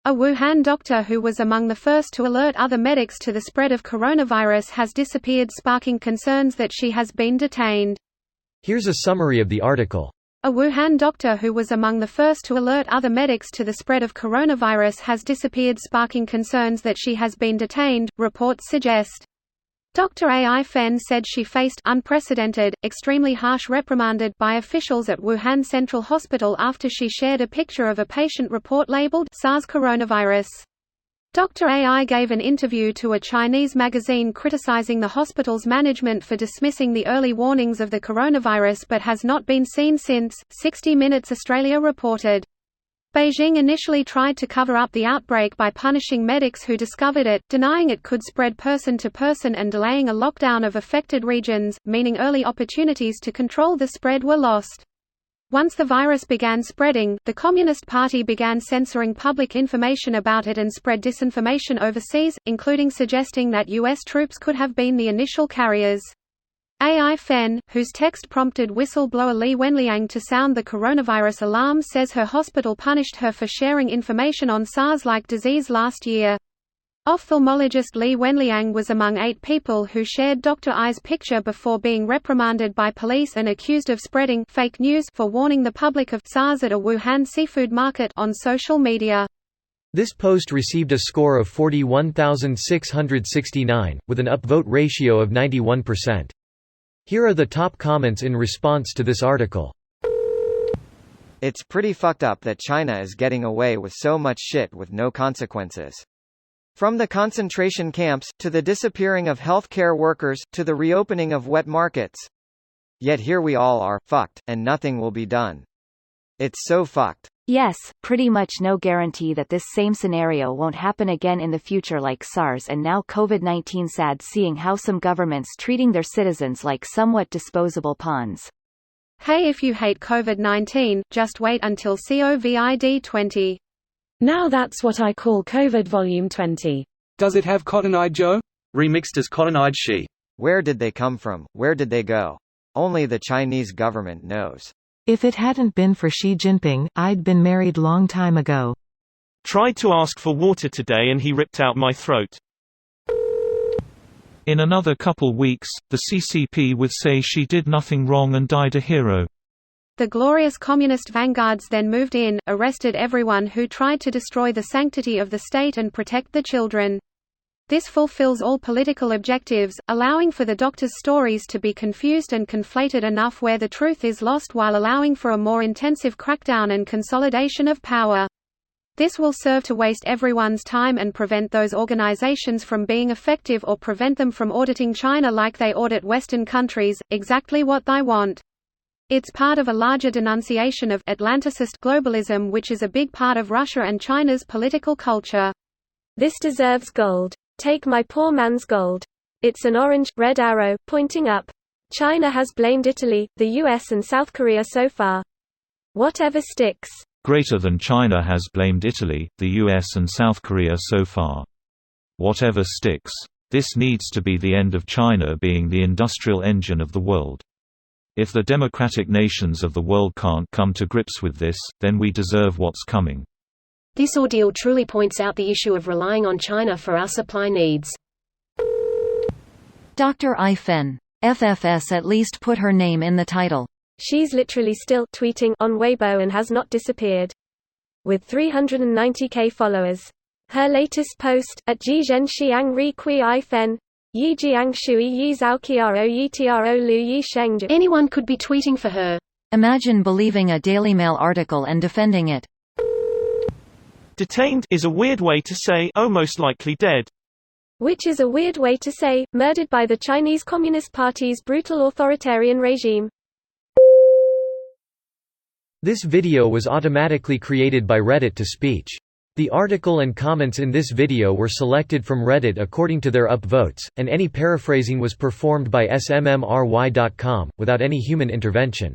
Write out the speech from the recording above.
A Wuhan doctor who was among the first to alert other medics to the spread of coronavirus has disappeared, sparking concerns that she has been detained. Here's a summary of the article. A Wuhan doctor who was among the first to alert other medics to the spread of coronavirus has disappeared, sparking concerns that she has been detained, reports suggest. Dr. Ai Fen said she faced unprecedented, extremely harsh reprimanded by officials at Wuhan Central Hospital after she shared a picture of a patient report labeled SARS coronavirus. Dr. Ai gave an interview to a Chinese magazine criticizing the hospital's management for dismissing the early warnings of the coronavirus but has not been seen since, 60 Minutes Australia reported. Beijing initially tried to cover up the outbreak by punishing medics who discovered it, denying it could spread person to person and delaying a lockdown of affected regions, meaning early opportunities to control the spread were lost. Once the virus began spreading, the Communist Party began censoring public information about it and spread disinformation overseas, including suggesting that U.S. troops could have been the initial carriers. Ai Fen, whose text prompted whistleblower Li Wenliang to sound the coronavirus alarm, says her hospital punished her for sharing information on SARS-like disease last year. Ophthalmologist Li Wenliang was among 8 people who shared Dr. Ai's picture before being reprimanded by police and accused of spreading fake news for warning the public of SARS at a Wuhan seafood market on social media. This post received a score of 41,669, with an upvote ratio of 91%. Here are the top comments in response to this article. It's pretty fucked up that China is getting away with so much shit with no consequences. From the concentration camps, to the disappearing of healthcare workers, to the reopening of wet markets. Yet here we all are, fucked, and nothing will be done. It's so fucked. Yes, pretty much no guarantee that this same scenario won't happen again in the future like SARS and now COVID-19. Sad seeing how some governments treating their citizens like somewhat disposable pawns. Hey, if you hate COVID-19, just wait until COVID-20. Now that's what I call COVID Volume 20. Does it have Cotton Eye Joe? Remixed as Cotton Eyed She. Where did they come from? Where did they go? Only the Chinese government knows. If it hadn't been for Xi Jinping, I'd been married long time ago. Tried to ask for water today and he ripped out my throat. In another couple weeks, the CCP would say she did nothing wrong and died a hero. The glorious communist vanguards then moved in, arrested everyone who tried to destroy the sanctity of the state and protect the children. This fulfills all political objectives, allowing for the doctor's stories to be confused and conflated enough where the truth is lost while allowing for a more intensive crackdown and consolidation of power. This will serve to waste everyone's time and prevent those organizations from being effective or prevent them from auditing China like they audit Western countries, exactly what they want. It's part of a larger denunciation of Atlanticist globalism, which is a big part of Russia and China's political culture. This deserves gold. Take my poor man's gold. It's an orange, red arrow, pointing up. China has blamed Italy, the US and South Korea so far. Whatever sticks. Greater than China has blamed Italy, the US and South Korea so far. Whatever sticks. This needs to be the end of China being the industrial engine of the world. If the democratic nations of the world can't come to grips with this, then we deserve what's coming. This ordeal truly points out the issue of relying on China for our supply needs. Dr. Ai Fen. FFS at least put her name in the title. She's literally still tweeting on Weibo and has not disappeared. With 390k followers. Her latest post, at Jizhen Xiang Ri Kui Ai Fen. Yi Jiang Shui Yi Zhao Kiaro Yi Tiaro Lu Yi Sheng. Anyone could be tweeting for her. Imagine believing a Daily Mail article and defending it. Detained is a weird way to say, oh, most likely dead. Which is a weird way to say, murdered by the Chinese Communist Party's brutal authoritarian regime. This video was automatically created by Reddit to speech. The article and comments in this video were selected from Reddit according to their upvotes, and any paraphrasing was performed by smmry.com, without any human intervention.